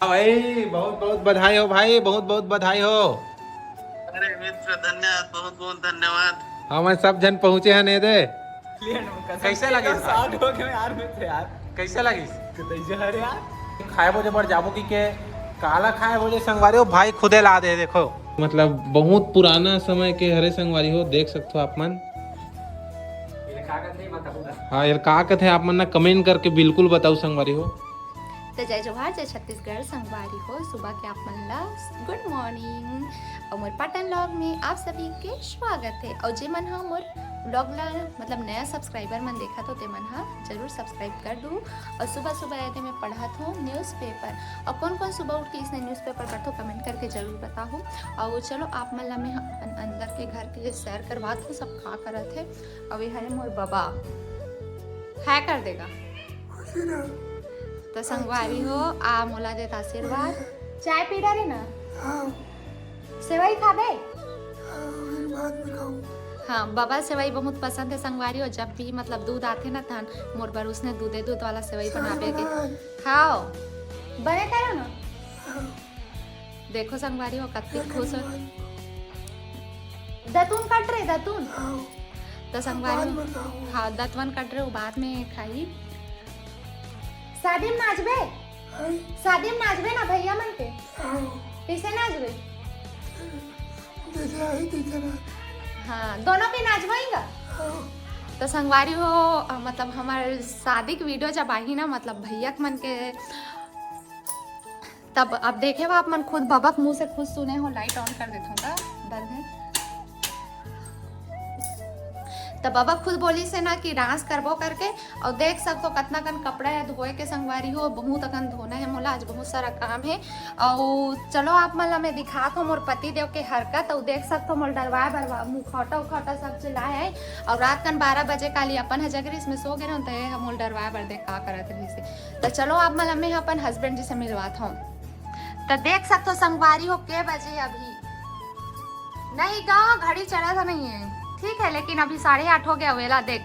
भाई बहुत बहुत बधाई हो भाई, बहुत बहुत बधाई हो। अरे मित्र धन्यवाद, बहुत बहुत धन्यवाद। हमें सब जन पहुंचे हैं नेदे। कैसे लगे साथ हो गए यार मित्र यार। कैसे लगी यार खाए बोझे बढ़ जाबो की के काला खाए बोझे संगवारी हो भाई खुदे ला दे देखो। मतलब बहुत पुराना समय के हरे संगवारी हो, देख सकते हो आप मन। हाँ यार का कहते हैं आप मन ना कमेंट करके बिल्कुल बताओ संगवारी हो। तो जय जोहार, जय छत्तीसगढ़ संगवारी हो। सुबह के आप मन ला गुड मॉर्निंग और मोर पाटन व्लॉग में आप सभी के स्वागत है। और जे मन हा मोर व्लॉग ला मतलब नया सब्सक्राइबर मन देखा तो ते मन हा जरूर सब्सक्राइब कर दू। और सुबह सुबह यदि मैं पढ़ा हूँ न्यूज़पेपर, और कौन कौन सुबह उठ के इसने न्यूज़पेपर पढ़ते कमेंट करके जरूर बताऊँ। और चलो आप मन ला मैं अंदर के घर के सैर करवा हूँ, सब खा करत है। और ये है मोर बाबा है कर देगा तो संगवारी हो आ मोला देता आशीर्वाद। चाय पी डाले ना, सेवई खाबे? हाँ बाबा सेवई बहुत पसंद है संगवारी हो। जब भी मतलब दूध आते ना तहन मोर बर उसने दूध वाला सेवई बनावे के खाओ बने करो ना। देखो संगवारी हो कतनी खुश हो। दतून कट रहे दतून तो संगवारी हो हाँ दतवन कट रहे हो बाद में खाई। शादी में नाचबे? शादी में नाचबे ना भैया मन के? कैसे नाचबे? हाँ दोनों के नाचवाएगा। तो संगवारी हो मतलब हमारे शादी की वीडियो जब आई ना मतलब भैया मन के तब अब देखे आप मन खुद बाबा मुंह से खुद सुने हो। लाइट ऑन कर देता हूँ बंद है तो बाबा खुद बोली से ना कि डांस करबो करके। और देख सकते हो कितना कन कपड़ा है धोए के संगवारी हो, बहुत अकन धोना है मोला, आज बहुत सारा काम है। और चलो आप मला मैं दिखा तो मोर पति देव के हरकत। और देख सकते हो मोल डरवा बरवा मुखौटा उखौटा सब चलाए है। और रात कन 12 बजे काली अपन जगरी इसमें सो गए तो ये मोल डरवा बर देख का करत रही से। तो चलो आप मला मैं अपन हस्बैंड जी से मिलवाता हूँ। तो देख सकते हो संगवारी हो के बजे अभी नहीं गा घड़ी चला था नहीं है ठीक है, लेकिन अभी 8:30 हो गया वेला। देख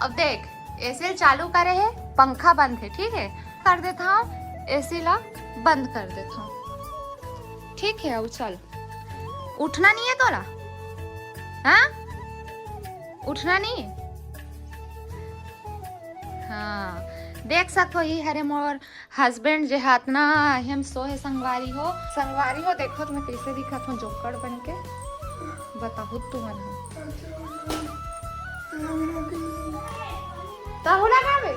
अब देख एसी चालू करे है, पंखा बंद है ठीक है, कर देता हूँ एसी ला बंद कर देता हूँ ठीक है। अब चल उठना नहीं है तोरा? हाँ उठना नहीं है? हाँ देख सकते हो ये हरे मोर हस्बैंड जे हाथ ना हम सो है संगवारी हो देखो तुम्हें कैसे दिखा हूँ जोकड़ बन के बताओ तू मन ताहुला खावे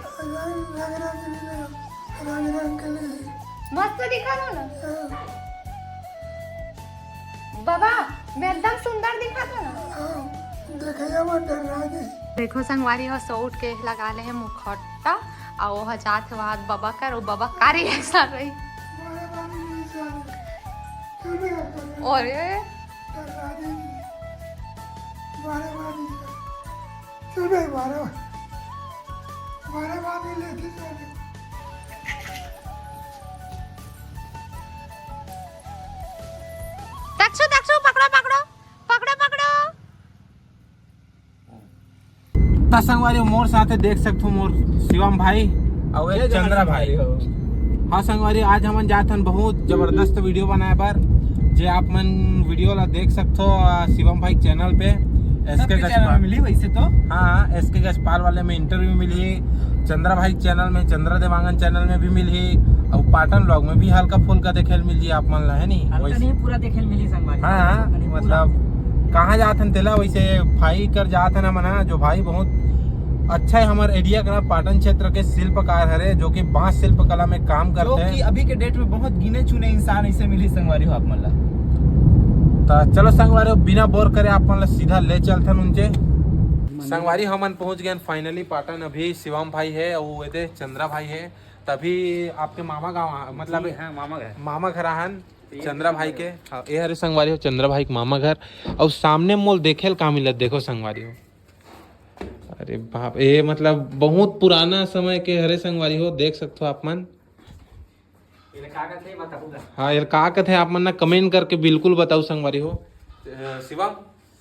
मस्त दिखा दो ना बाबा मैं एकदम सुंदर दिखा दो ना। देखो संगवारी हो सो उठ के लगा ले है मुखौटा और वो जात वहां बाबा कर और बाबा कारी ऐसा रही और दक्षु पकड़ो संगवारी मोर साथे देख सकते हो मोर शिवम भाई और एक चंद्रा भाई। हाँ संगवारी आज हमन जात हन बहुत जबरदस्त वीडियो बनाए पर जे आप मन वीडियो ला देख सकते हो शिवम भाई चैनल पे एसके गजपाल मिली वैसे तो। हाँ एसके गजपाल वाले में इंटरव्यू मिली, चंद्रा भाई चैनल में, चंद्रा देवांगन चैनल में भी मिली और पाटन व्लॉग में भी हल्का फुल्का देखे मिल जी आप मन ला है नहीं पूरा देखे मिली संगवारी। हाँ मतलब कहाँ जात हन तेला वैसे भाई कर जात है ना मना जो भाई बहुत अच्छा है हमारे एरिया का पाटन क्षेत्र के शिल्पकार हरे जो कि बांस शिल्प कला में काम करते हैं। अभी के डेट में बहुत गिने चुने इंसान ऐसे मिली संगवारी हो आप मन ला। तो चलो संगवारी बिना बोर करे आप मन ला सीधा ले चलते उनसे। संगवारी हमन पहुंच गए फाइनली पाटन। अभी शिवम भाई है और ये चंद्रा भाई है। तभी आपके मामा गाँव मतलब मामा घर आहन चंद्रा भाई के। ये हरे संगवारी हो चंद्रा भाई के मामा घर। और सामने मोल देखे का मिलत देखो संगवारी हो। अरे बाप ये मतलब बहुत पुराना समय के हरे संगवारी हो, देख सकते हो आप मन। हाँ यार का कहते हैं आप मन ना कमेंट करके बिल्कुल बताओ संगवारी हो। शिवम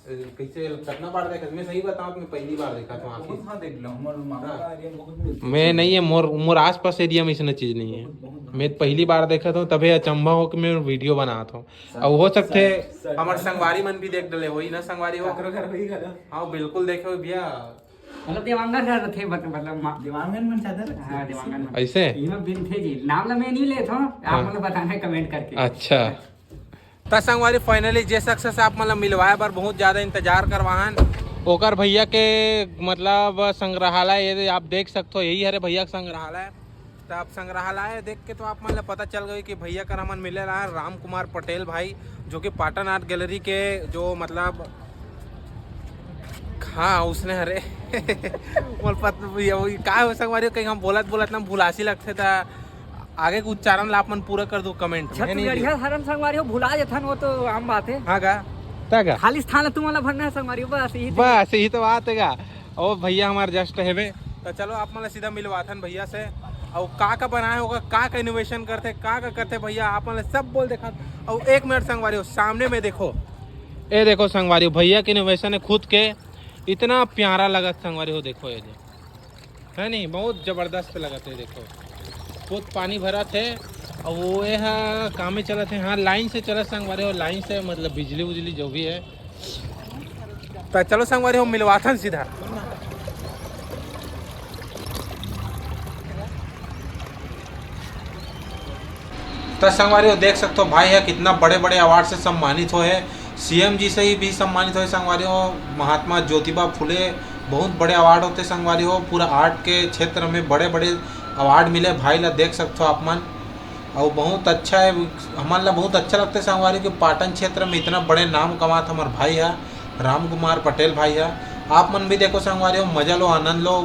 कैसे कितना बार देखा? मैं सही बताऊं तो मैं पहली बार देखा था आखिर। बहुत हाँ देख लो हमारे मामा का एरिया बहुत मिलता मैं नहीं है मोर आस पास एरिया में इसने चीज नहीं है। मैं पहली बार देखा था तभी अचंभा हो कि मैं वीडियो बना था। अब हो सकते हमारे संगवारी मन भी देख डले वही ना संगवारी हो। घर वही घर हाँ बिल्कुल देखे हो भैया। मतलब देवांगन घर थे मतलब दिवांगन में चादर हाँ देवांगन में। ऐसे इनमें बिनथे जी नाम ला मैं नहीं लेता हूँ आप मतलब बताना है कमेंट करके। अच्छा तो संगवारी फाइनली जे शख्स से आप मतलब मिलवाए बार बहुत ज्यादा इंतजार करवाहन ओकर भैया के मतलब संग्रहालय ये आप देख सकते हो यही है भैया का संग्रहालय। तो आप संग्रहालय देख के तो आप मतलब पता चल गई कि भैया का हमन मिले रहा है राम कुमार पटेल भाई जो कि पाटन आर्ट गैलरी के जो मतलब हाँ उसने हरे का हो संगवारी कहीं हम बोलत ना भुलासी लगते था आगे के उच्चारण ला अपन पूरा कर दो कमेंट छत्तीसगढ़िया हरन संगवारी हो भुला जथन वो तो आम बात है। हाँ का खाली स्थान तुम्हारा भरना है संगवारी बस यही तो बात है। और भैया हमारे जस्ट है तो चलो आप मतलब सीधा मिलवाथन भैया से और का बनाया होगा का इनोवेशन करते का करते भैया आप मतलब सब बोल देखा। और 1 मिनट संगवारी हो सामने में देखो ये देखो संगवारी हो भैया के इनोवेशन है खुद के इतना प्यारा लगा संगवारी हो देखो ये है नहीं बहुत जबरदस्त लगा थे देखो खुद पानी भरा थे और वो ये काम में चला थे। हाँ लाइन से चला संगवारी हो लाइन से मतलब बिजली उजली जो भी है। तो चलो संगवारी हो मिलवाथन सीधा। तो संगवारी हो देख सकते हो भाई है कितना बड़े बड़े अवार्ड से सम्मानित हो है। सीएम जी से ही भी सम्मानित हो संगवारी हो महात्मा ज्योतिबा फुले बहुत बड़े अवार्ड होते संगवारी हो पूरा आर्ट के क्षेत्र में बड़े बड़े अवार्ड मिले भाई ला देख सकते हो आप मन। और बहुत अच्छा है हमारे ला बहुत अच्छा लगता है संगवारी के पाटन क्षेत्र में इतना बड़े नाम कमात हमारे भाई है राम कुमार पटेल भाई है। आप मन भी देखो संगवारी हो मजा लो आनंद लो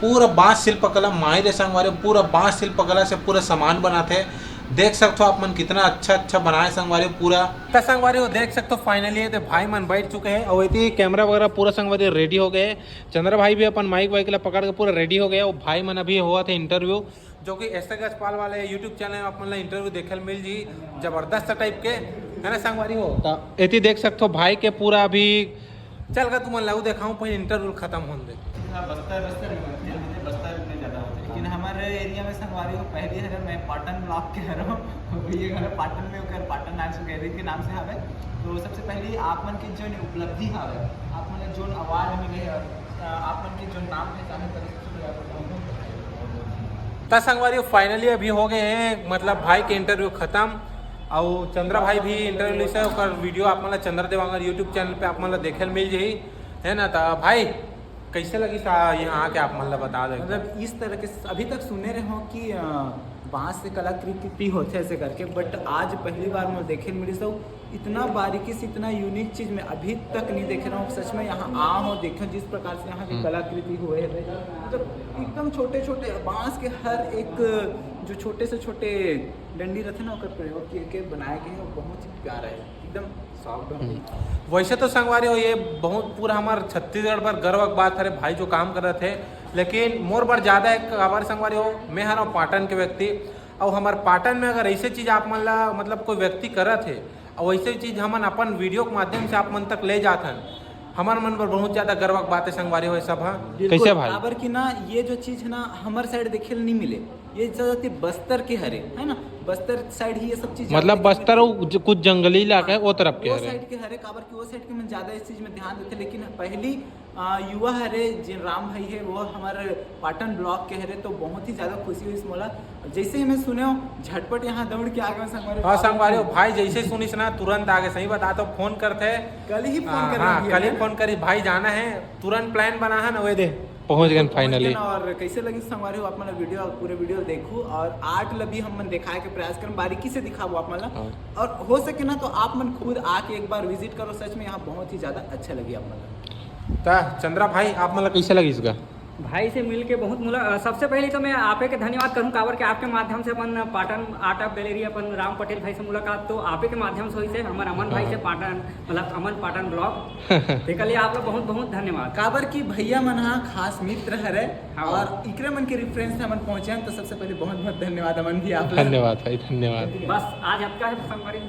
पूरा बाँस शिल्पकला माहिर है संगवारी पूरा बाँस शिल्पकला से पूरा सामान बनाते देख सकते हो आप मन कितना अच्छा बनाए संगवारी पूरा। तो संगवारी हो देख सकते हो फाइनली तो भाई मन बैठ चुके हैं और इतनी कैमरा वगैरह पूरा संगवारी रेडी हो गए। चंद्र भाई भी अपन माइक वाइक ला पकड़ के पूरा रेडी हो गया और भाई मन अभी हुआ था इंटरव्यू जो कि एस गजपाल वाले यूट्यूब चैनल में अपन इंटरव्यू देखल मिल जी जबरदस्त टाइप के है ना संगवारी हो। इतनी देख सकते हो भाई के पूरा अभी चल कर तुम लाऊ देखाऊँ पहले इंटरव्यू खत्म हो दे। बस्तर में ज़्यादा होते लेकिन हमारे एरिया में संगवारी को पहले अगर मैं पाटन ब्लॉक के हर हूँ ये घर पाटन में होकर पाटन आर्ट गैलरी के नाम से हवे। तो सबसे पहले आप मन की जो उपलब्धि हवे आप मन जो अवार्ड मिले आप मन के जो नाम पहचाने तो संगवारी फाइनली अभी हो गए हैं मतलब भाई के इंटरव्यू खत्म और चंद्रा भाई भी इंटरव्यू से वीडियो आप मतलब चंद्र देवांगर यूट्यूब चैनल पे आप मतलब देखे मिल जाही है ना। तो भाई कैसे लगी यहाँ आके आप मतलब बता दें मतलब इस तरह के अभी तक सुने रहे हो कि बाँस से कलाकृति होते ऐसे करके बट आज पहली बार मैं देखे मिली सब इतना बारीकी से इतना यूनिक चीज़ मैं अभी तक नहीं देख रहा हूँ। सच में यहाँ आ हो देखो जिस प्रकार से यहाँ की कलाकृति हुए है मतलब एकदम छोटे छोटे बाँस के हर एक जो छोटे से छोटे डंडी रहते ना उसका प्रयोग करके बनाए गए हैं बहुत ही प्यारा है एकदम सॉफ्ट। वैसे तो संगवारी हो ये बहुत पूरा हमारे छत्तीसगढ़ पर गर्व की बात है भाई जो काम कर रहे थे लेकिन मोर पर ज़्यादा एक हमारे संगवारी हो मैं हर पाटन के व्यक्ति और हमारे पाटन में अगर ऐसे चीज़ आप मन मतलब कोई व्यक्ति करत है और वैसे चीज़ हमन अपन वीडियो के माध्यम से आप मन तक ले जाथन हमारे मन पर बहुत ज़्यादा गर्व की बात है संगवारी हो सब। हाँ कैसे भाई बराबर की ना ये जो चीज़ है ना हमारे साइड देखे नहीं मिले ये ज़्यादा बस्तर के हरे है ना बस्तर साइड ही ये सब चीज़ मतलब बस्तर कुछ जंगली इलाका है वो तरफ के साइड के हरे काबर की वो साइड के मैं ज़्यादा इस चीज़ में ध्यान देते लेकिन पहली युवा हरे जिन राम भाई है वो हमारे पाटन ब्लॉक के हरे तो बहुत ही ज़्यादा खुशी हुई इस मोला जैसे ही मैं सुने हो झटपट यहाँ दौड़ के आ गए संगवारी। हाँ संगवारी भाई जैसे सुनिस ना तुरंत आ गए सही बता तो फोन करते कल ही फोन करी भाई जाना है तुरंत प्लान बना है ना वे दे पहुंच गए फाइनली। और कैसे लगी संगवारी हो आप मतलब वीडियो पूरे वीडियो देखो और आर्ट लभी हम मन दिखाए के प्रयास करें बारीकी से दिखाओ आप मतलब और हो सके ना तो आप मन खुद आके एक बार विजिट करो सच में यहाँ बहुत ही ज़्यादा अच्छा लगी आप मतलब। चंद्रा भाई आप मतलब कैसे लगी इसका भाई से मिल के बहुत सबसे पहले तो मैं आपे के धन्यवाद करूँ काबर के आपके माध्यम से अपन पाटन आर्ट ऑफ गैलरी अपन राम पटेल भाई से मुलाकात तो आपे के माध्यम से हुई से हमारे अमन भाई से पाटन मतलब अमन पाटन ब्लॉग एक लिए आप लोग बहुत बहुत धन्यवाद। काबर की भैया मन हाँ खास मित्र है और इकरे मन के रेफरेंस से अपन पहुंचे हैं तो सबसे पहले बहुत बहुत धन्यवाद अमन भी आप धन्यवाद भाई धन्यवाद। बस आज आपका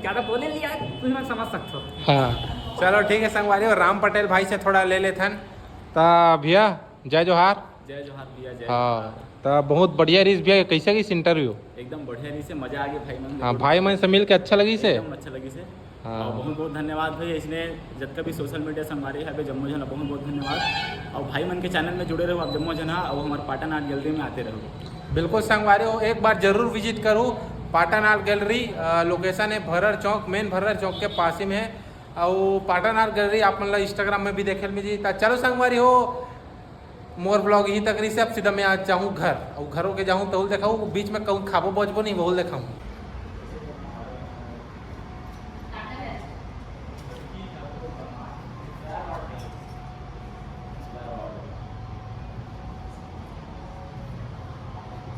ज़्यादा बोले लिया तुम समझ सकते हो। हाँ चलो ठीक है संगवारी हो, राम पटेल भाई से थोड़ा ले लेथन। तो भैया जय जोहार। जय जोहार भैया, जय हाँ तो बहुत बढ़िया रही भैया, कैसे गई इंटरव्यू? एकदम बढ़िया रही से, मजा आ गया भाई मन। हाँ भाई मन से मिल के अच्छा लगी से। एकदम अच्छा लगी से। हाँ। और बहुत बहुत धन्यवाद भाई, इसने जितना भी सोशल मीडिया संगवारी है जम्मू जना, बहुत बहुत धन्यवाद। और भाई मन के चैनल में जुड़े रहो आप जम्मू जना, और हमारे पाटन आर्ट गैलरी में आते रहो। बिल्कुल संगवारी हो, एक बार जरूर विजिट करूँ पाटन आर्ट गैलरी। लोकेशन है भर्रर चौक, मेन भर्रर चौक के पास ही में है। और पाटन आर्ट गैलरी आप मतलब इंस्टाग्राम में भी देखे मिली। चलो संगवारी हो, मोर ब्लॉग यहीं तक रही से। अब सीधा मैं आज जाऊँ घर, और घरों के जाऊँ तो देखाऊँ, बीच में कहूँ खाबो बचबो नहीं, वो देखाऊँ।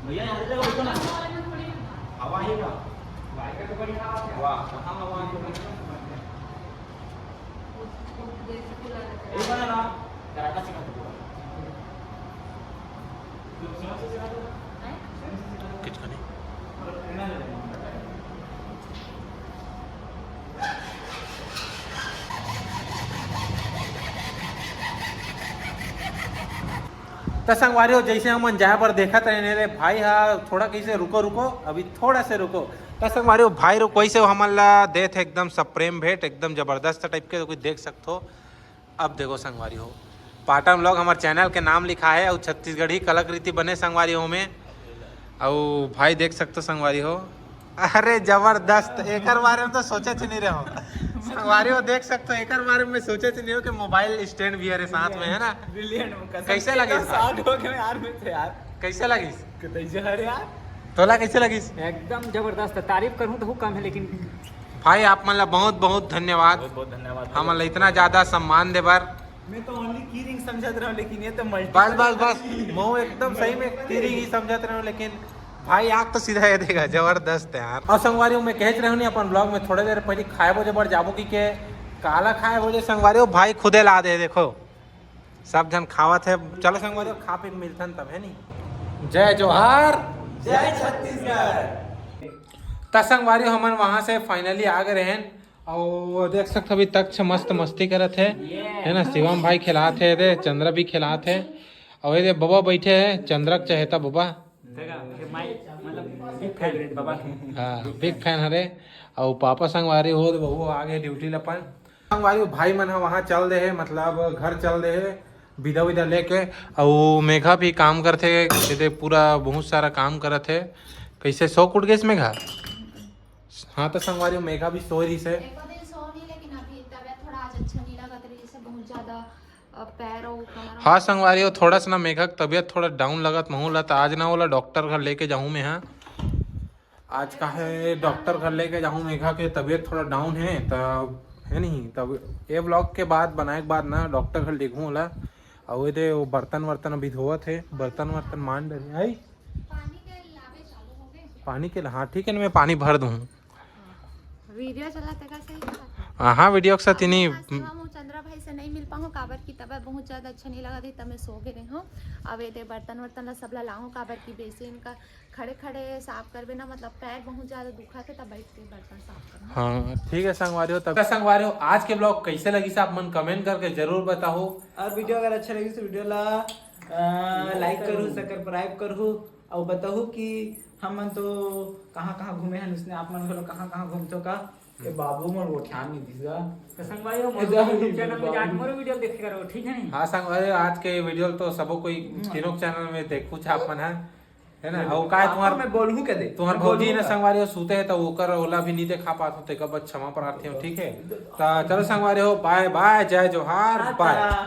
भैया यहाँ से देखो ना, हवा आएगा। वाह, कहाँ हवा आएगा? एक बना ना, कराटा सिखा दो। तो संगवारी हो, जैसे हम अंजाया पर देखा रहने रे भाई, हाँ थोड़ा कैसे रुको रुको, अभी थोड़ा से रुको। तो संगवारी हो भाई रो कैसे हमारा देथ एकदम सप्रेम भेंट, एकदम जबरदस्त टाइप के, तो कुछ देख सकते हो। अब देखो संगवारी हो, पाटन व्लॉग हमारे चैनल के नाम लिखा है, और छत्तीसगढ़ी कलाकृति बने संगवारी हो में। और भाई देख सकते हो संगवारी हो, अरे जबरदस्त, एक बारे में तो सोचे थे नहीं रहो संगवारी हो, देख सकते हो एक बारे में सोचे थे नहीं हो कि मोबाइल स्टैंड भी है साथ में, है ना। ब्रिलियंट। कैसे लगी? यार में थे यार, कैसे लगी? जहर यार। तोला कैसे लगी? एकदम जबरदस्त, तारीफ करूँ तो कम है, लेकिन भाई आप मतलब बहुत बहुत धन्यवाद, बहुत बहुत धन्यवाद। हम मतलब इतना ज्यादा सम्मान दे बार। मैं तो ओनली की रिंग समझत रहा हूँ, लेकिन ये तो मल्टी। बस बस बस मैं एकदम सही में तेरी ही समझत रहा हूँ, लेकिन भाई आग तो सीधा है देगा, जबरदस्त है यार। और संगवारी हो मैं कह रहा हूँ नहीं अपन ब्लॉग में थोड़ी देर पहले खाए बोझे बढ़ जाबो की के काला खाए बोझे संगवारी हो, भाई खुदे ला दे, देखो सब जन खावत है। चलो संगवारी हो, खा पी मिलथन तब, है नहीं। जय जोहार, जय छत्तीसगढ़। तो संगवारी हो हमन वहाँ से फाइनली आ गए हैं, और देख सकते अभी तक से मस्त मस्ती करत है ना। शिवम भाई खिलाते है, रे चंद्र भी खिलाते है, और ये बबा बैठे है, चंद्र चहेता बबा, हाँ बिग फैन हरे। और पापा संगवारी हो तो बहू आगे ड्यूटी लपन। संगवारी भाई मन वहाँ चल दे है, मतलब घर चल दे है विदा विदा लेके। और मेघा भी काम करते, पूरा बहुत सारा काम करत है। कैसे सो कुट गए मेघा? हाँ तो संगवारी मेघा भी सो रही से। एको दिन सो नहीं, लेकिन अभी तबीयत थोड़ा आज अच्छा नहीं लगा रही से, बहुत ज्यादा पैर और कमर। हाँ संगवारी हो, थोड़ा सा ना मेघा की तबीयत थोड़ा डाउन लगत महू ला, तो आज ना वाला डॉक्टर घर लेके जाऊँ मैं। हाँ आज का है डॉक्टर घर लेके जाऊँ, मेघा के तबीयत थोड़ा डाउन है, तब है नहीं, तब ये ब्लॉग के बाद बनाए के बाद ना डॉक्टर घर देखूँ वाला। और ये वो बर्तन वर्तन अभी धोवत है, बर्तन वर्तन मान डरे आई पानी के लावे चालू हो गए। पानी के। हाँ ठीक है ना, मैं पानी भर दूँ। वीडियो चलाते का सही था। हाँ वीडियो के साथ नहीं। हम चंद्रा भाई से नहीं मिल पाऊँ, काबर की तबीयत बहुत ज़्यादा अच्छा नहीं लगा थी, तब मैं सो गए हूँ। अब ये बर्तन वर्तन ला सब ला लाऊँ, काबर की बेसिन का खड़े खड़े साफ करबे ना, मतलब पैर बहुत ज़्यादा दुखा थे, तब बैठ के बर्तन साफ करना। हाँ ठीक है संगवारी हो। तब संगवारी हो, आज के ब्लॉग कैसे लगी से आप मन कमेंट करके जरूर बताओ। और वीडियो अगर अच्छा लगी तो वीडियो ला लाइक करूँ, सब्सक्राइब करूँ, और बताऊँ कि हम तो कहाँ कहाँ घूमे हैं, उसने आप मन बोलो कहाँ कहाँ घूमते का। ये बाबू मोर वो ध्यान नहीं दिसगा। तो संगवारी हो YouTube चैनल में जाके मोर वीडियो देख करो, ठीक है नहीं। हाँ संगवारी हो, आज के वीडियो तो सबो कोई तीनों चैनल में देखू छापन है ना। और का तुम्हार मैं बोलूँ क्या दे, तुम्हार भौजी ने संगवारी हो सूते है, तो ओकर ओला भी नहीं देखा पाते, तो क्षमा प्रार्थी हो, ठीक है। तो चलो संगवारी हो, बाय बाय, जय जोहार, बाय।